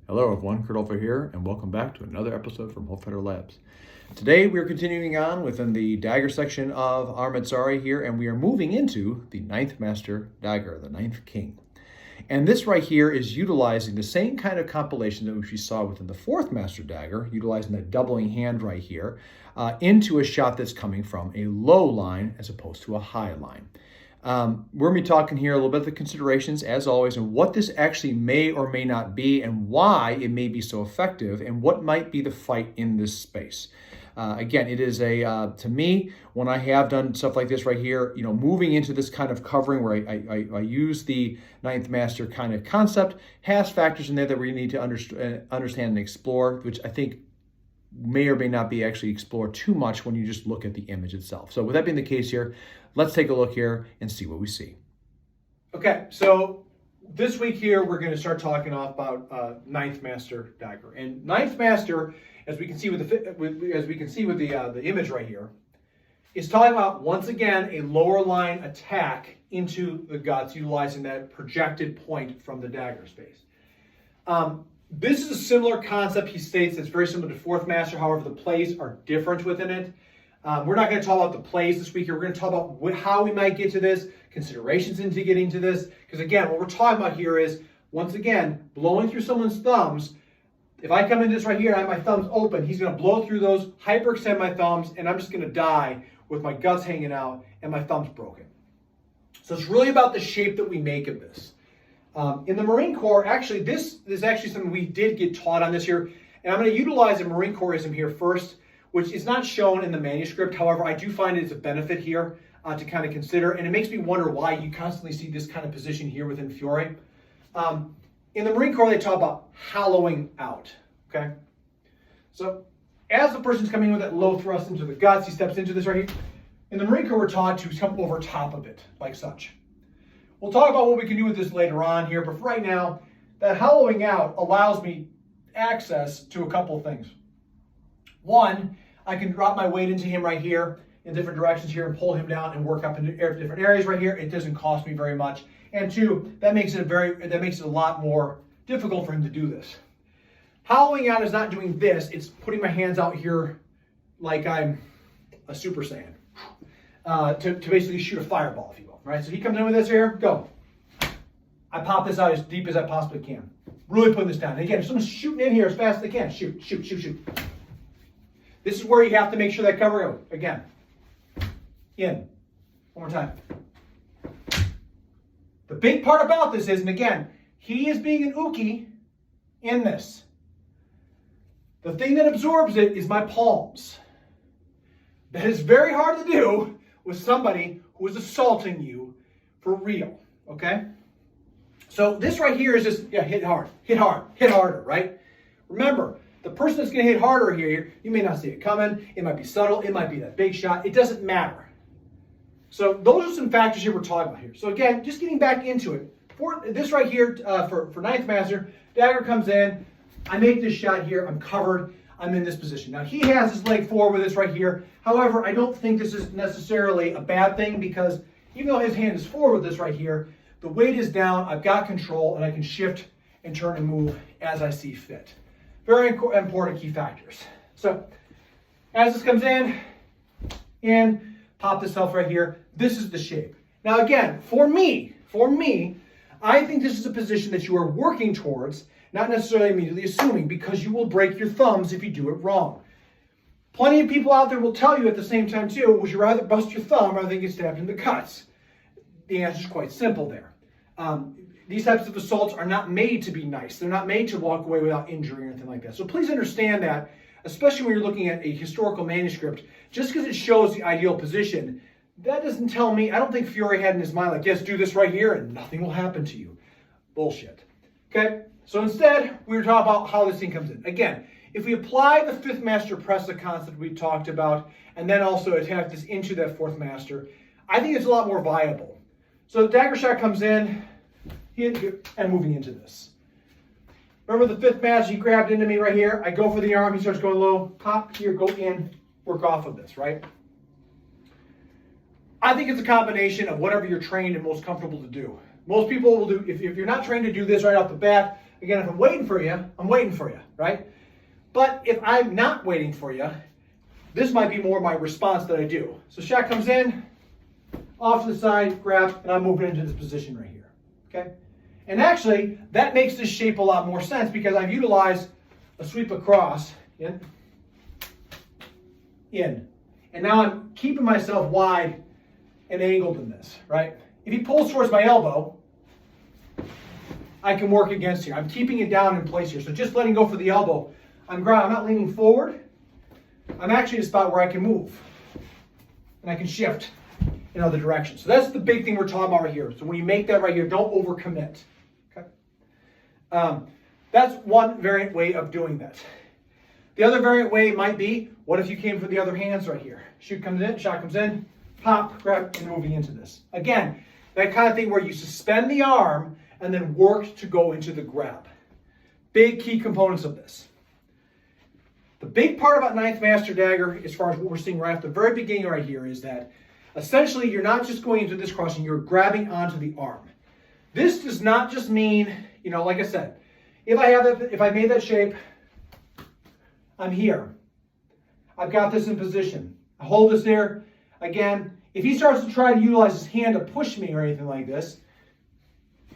Hello everyone, Kurt Olfer here, and welcome back to another episode from Wolfheader Labs. Today we are continuing on within the Dagger section of our Metzari here, and we are moving into the Ninth Master Dagger, the Ninth King. And this right here is utilizing the same kind of compilation that we saw within the Fourth Master Dagger, utilizing that doubling hand right here, into a shot that's coming from a low line as opposed to a high line. We're going to be talking here a little bit of the considerations, as always, and what this actually may or may not be and why it may be so effective and what might be the fight in this space. Again, it is to me, when I have done stuff like this right here, moving into this kind of covering where I use the Ninth Master kind of concept, has factors in there that we need to understand and explore, which I think may or may not be actually explored too much when you just look at the image itself. So with that being the case here, let's take a look here and see what we see. Okay, so this week here, we're going to start talking about Ninth Master Dagger. And Ninth Master, as we can see with the image right here, is talking about, once again, a lower line attack into the guts, utilizing that projected point from the dagger space. This is a similar concept, he states, that's very similar to Fourth Master. However, the plays are different within it. We're not going to talk about the plays this week here. We're going to talk about how we might get to this, considerations into getting to this. Because again, what we're talking about here is, once again, blowing through someone's thumbs. If I come into this right here and I have my thumbs open, he's going to blow through those, hyperextend my thumbs, and I'm just going to die with my guts hanging out and my thumbs broken. So it's really about the shape that we make of this. In the Marine Corps, actually, this is actually something we did get taught on this here. And I'm going to utilize a Marine Corps-ism here first, which is not shown in the manuscript. However, I do find it as a benefit here to kind of consider. And it makes me wonder why you constantly see this kind of position here within Fiore. In the Marine Corps, they talk about hollowing out, okay? So as the person's coming in with that low thrust into the guts, he steps into this right here. In the Marine Corps, we're taught to come over top of it, like such. We'll talk about what we can do with this later on here, but for right now, that hollowing out allows me access to a couple of things. One, I can drop my weight into him right here in different directions here and pull him down and work up into different areas right here. It doesn't cost me very much. And two, that makes it a lot more difficult for him to do this. Hollowing out is not doing this. It's putting my hands out here like I'm a Super Saiyan to basically shoot a fireball, if you will. Right? So he comes in with this here, go. I pop this out as deep as I possibly can. Really putting this down. And again, if someone's shooting in here as fast as they can, shoot, shoot, shoot, shoot. This is where you have to make sure that cover goes. Again, in. One more time. The big part about this is, and again, he is being an uke in this. The thing that absorbs it is my palms. That is very hard to do with somebody who is assaulting you for real, okay? So this right here is just, hit hard, hit harder, right? Remember, the person that's going to hit harder here, you may not see it coming. It might be subtle. It might be that big shot. It doesn't matter. So those are some factors here we're talking about here. So again, just getting back into it. For this right here, for Ninth Master, Dagger comes in. I make this shot here. I'm covered. I'm in this position. Now, he has his leg forward with this right here. However, I don't think this is necessarily a bad thing because even though his hand is forward with this right here, the weight is down. I've got control, and I can shift and turn and move as I see fit. Very important key factors. So as this comes in, pop this off right here. This is the shape. Now again, for me, I think this is a position that you are working towards, not necessarily immediately assuming, because you will break your thumbs if you do it wrong. Plenty of people out there will tell you at the same time too, would you rather bust your thumb rather than get stabbed in the guts? The answer is quite simple there. These types of assaults are not made to be nice. They're not made to walk away without injury or anything like that. So please understand that, especially when you're looking at a historical manuscript, just because it shows the ideal position, that doesn't tell me, I don't think Fiore had in his mind like, yes, do this right here and nothing will happen to you. Bullshit. Okay? So instead, we were talking about how this thing comes in. Again, if we apply the Fifth Master pressa concept we talked about, and then also attack this into that Fourth Master, I think it's a lot more viable. So the dagger shot comes in, and moving into this. Remember the Fifth Master, he grabbed into me right here. I go for the arm, he starts going low, pop here, go in, work off of this, right? I think it's a combination of whatever you're trained and most comfortable to do. Most people will do, if you're not trained to do this right off the bat, Again, if I'm waiting for you, I'm waiting for you, right? But if I'm not waiting for you, this might be more my response that I do. So shot comes in, off to the side, grab, and I'm moving into this position right here, okay? And actually, that makes this shape a lot more sense because I've utilized a sweep across, in, and now I'm keeping myself wide and angled in this, right? If he pulls towards my elbow, I can work against here. I'm keeping it down in place here. So just letting go for the elbow, I'm not leaning forward. I'm actually at a spot where I can move and I can shift in other directions. So that's the big thing we're talking about right here. So when you make that right here, don't overcommit. Okay. That's one variant way of doing that. The other variant way might be, what if you came for the other hands right here? Shoot comes in, shot comes in, pop, grab, and moving into this. Again, that kind of thing where you suspend the arm and then work to go into the grab. Big key components of this. The big part about Ninth Master Dagger, as far as what we're seeing right at the very beginning right here, is that essentially you're not just going into this crossing, you're grabbing onto the arm. This does not just mean, like I said, if I made that shape, I'm here. I've got this in position. I hold this there. Again, if he starts to try to utilize his hand to push me or anything like this,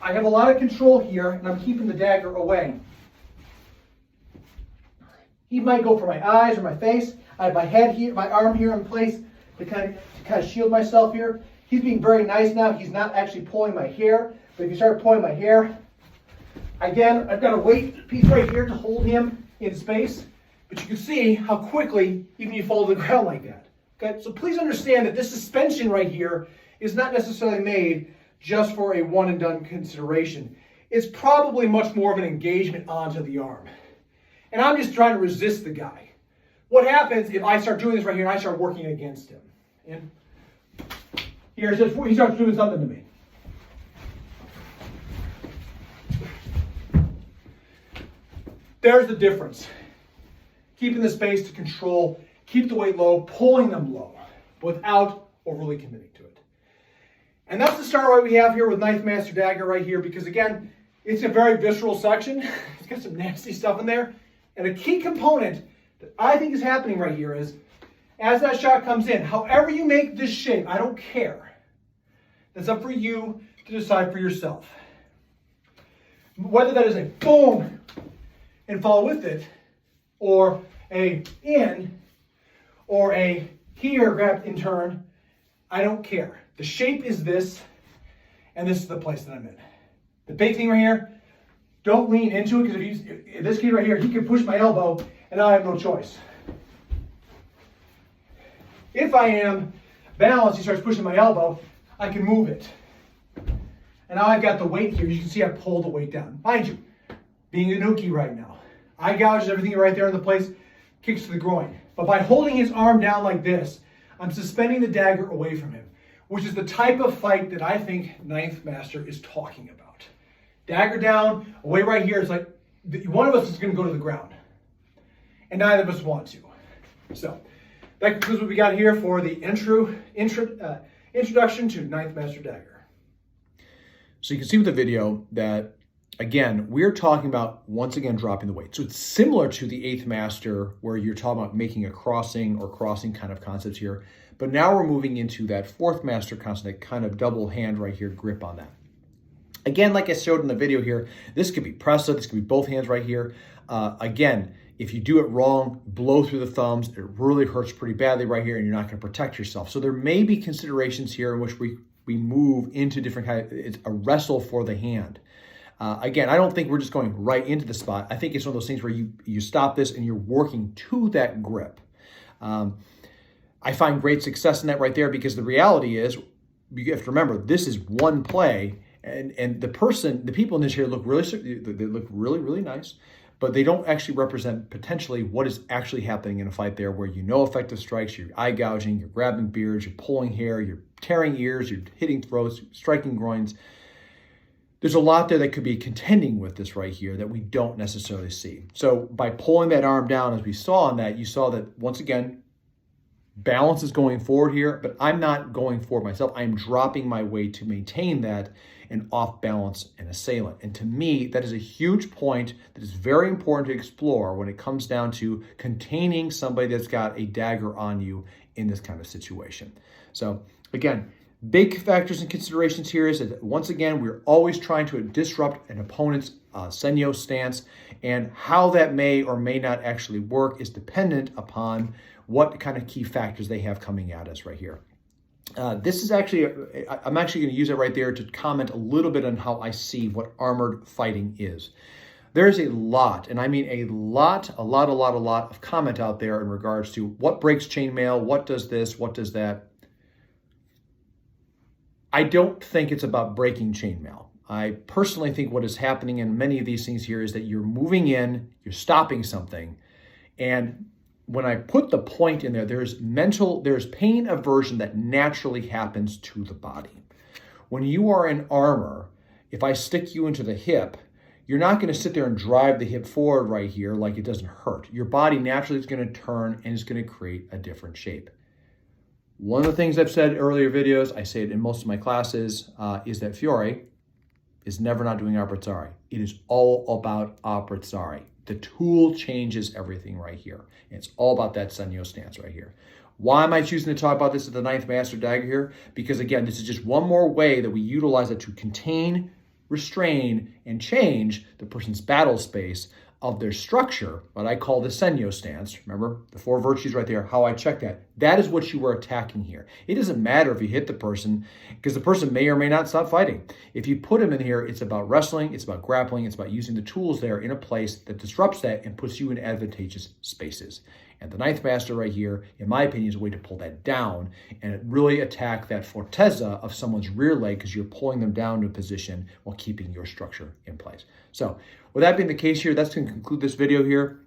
I have a lot of control here, and I'm keeping the dagger away. He might go for my eyes or my face. I have my head here, my arm here in place to kind of shield myself here. He's being very nice now. He's not actually pulling my hair. But if you start pulling my hair, again, I've got a weight piece right here to hold him in space. But you can see how quickly even you fall to the ground like that. Okay, so please understand that this suspension right here is not necessarily made just for a one and done consideration. It's probably much more of an engagement onto the arm. And I'm just trying to resist the guy. What happens if I start doing this right here and I start working against him? And here it says he starts doing something to me. There's the difference. Keeping the space to control, keep the weight low, pulling them low without overly committing to it. And that's the start right we have here with Ninth Master Dagger right here, because again, it's a very visceral section. It's got some nasty stuff in there. And a key component that I think is happening right here is, as that shot comes in, however you make this shape, I don't care. That's up for you to decide for yourself. Whether that is a boom and follow with it, or a in, or a here, grab and turn, I don't care. The shape is this, and this is the place that I'm in. The big thing right here, don't lean into it, because if this kid right here, he can push my elbow, and I have no choice. If I am balanced, he starts pushing my elbow, I can move it. And now I've got the weight here. You can see I pulled the weight down. Mind you, being a nuki right now, eye gouges everything right there in the place, kicks to the groin. But by holding his arm down like this, I'm suspending the dagger away from him, which is the type of fight that I think Ninth Master is talking about. Dagger down, away right here. It's like one of us is going to go to the ground, and neither of us want to. So that concludes what we got here for the introduction to Ninth Master Dagger. So you can see with the video that, again, we're talking about, once again, dropping the weight. So it's similar to the Eighth Master, where you're talking about making a crossing or crossing kind of concepts here. But now we're moving into that Fourth Master concept, that kind of double hand right here, grip on that. Again, like I showed in the video here, this could be pressa, this could be both hands right here. Again, if you do it wrong, blow through the thumbs, it really hurts pretty badly right here, and you're not going to protect yourself. So there may be considerations here in which we move into different kind of, it's a wrestle for the hand. Again, I don't think we're just going right into the spot. I think it's one of those things where you stop this and you're working to that grip. I find great success in that right there, because the reality is, you have to remember, this is one play, and the people in this here look really nice, but they don't actually represent potentially what is actually happening in a fight there, where effective strikes, you're eye gouging, you're grabbing beards, you're pulling hair, you're tearing ears, you're hitting throats, striking groins. There's a lot there that could be contending with this right here that we don't necessarily see. So by pulling that arm down, as we saw on that, you saw that, once again, balance is going forward here, but I'm not going forward myself. I'm dropping my weight to maintain that and off balance an assailant. And to me, that is a huge point that is very important to explore when it comes down to containing somebody that's got a dagger on you in this kind of situation. So again, big factors and considerations here is that, once again, we're always trying to disrupt an opponent's senyo stance, and how that may or may not actually work is dependent upon what kind of key factors they have coming at us right here. This is actually, I'm actually going to use it right there to comment a little bit on how I see what armored fighting is. There's a lot, and I mean a lot of comment out there in regards to what breaks chainmail, what does this, what does that. I don't think it's about breaking chainmail. I personally think what is happening in many of these things here is that you're moving in, you're stopping something, and when I put the point in there, there's pain aversion that naturally happens to the body. When you are in armor, if I stick you into the hip, you're not going to sit there and drive the hip forward right here like it doesn't hurt. Your body naturally is going to turn and is going to create a different shape. One of the things I've said in earlier videos, I say it in most of my classes, is that Fiore is never not doing apprezzare. It is all about apprezzare. The tool changes everything right here. And it's all about that senyo stance right here. Why am I choosing to talk about this at the 9th Master Dagger here? Because again, this is just one more way that we utilize it to contain, restrain, and change the person's battle space of their structure, what I call the senyo stance. Remember the 4 virtues right there, how I check that. That is what you are attacking here. It doesn't matter if you hit the person, because the person may or may not stop fighting. If you put them in here, it's about wrestling, it's about grappling, it's about using the tools there in a place that disrupts that and puts you in advantageous spaces. And the 9th Master right here, in my opinion, is a way to pull that down and really attack that fortezza of someone's rear leg, because you're pulling them down to a position while keeping your structure in place. So with that being the case here, that's going to conclude this video here.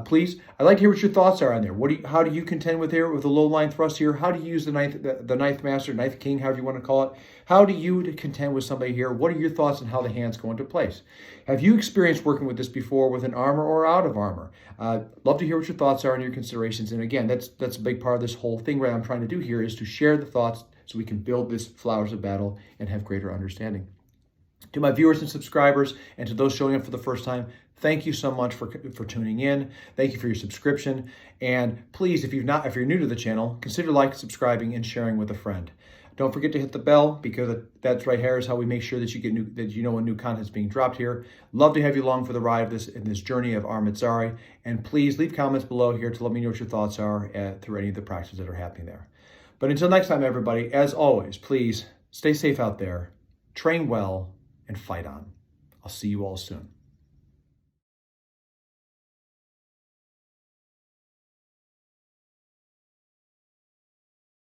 Please, I'd like to hear what your thoughts are on there. How do you contend with the low line thrust here? How do you use the 9th Master, 9th King, however you want to call it? How do you contend with somebody here? What are your thoughts on how the hands go into place? Have you experienced working with this before with an armor or out of armor? Love to hear what your thoughts are and your considerations. And again, that's a big part of this whole thing. What I'm trying to do here is to share the thoughts so we can build this Flowers of Battle and have greater understanding. To my viewers and subscribers, and to those showing up for the first time, thank you so much for tuning in. Thank you for your subscription. And please, if you're new to the channel, consider liking, subscribing, and sharing with a friend. Don't forget to hit the bell, because that's right here is how we make sure that you know when new content is being dropped here. Love to have you along for the ride in this journey of armezzare. And please leave comments below here to let me know what your thoughts are through any of the practices that are happening there. But until next time, everybody, as always, please stay safe out there, train well, and fight on. I'll see you all soon.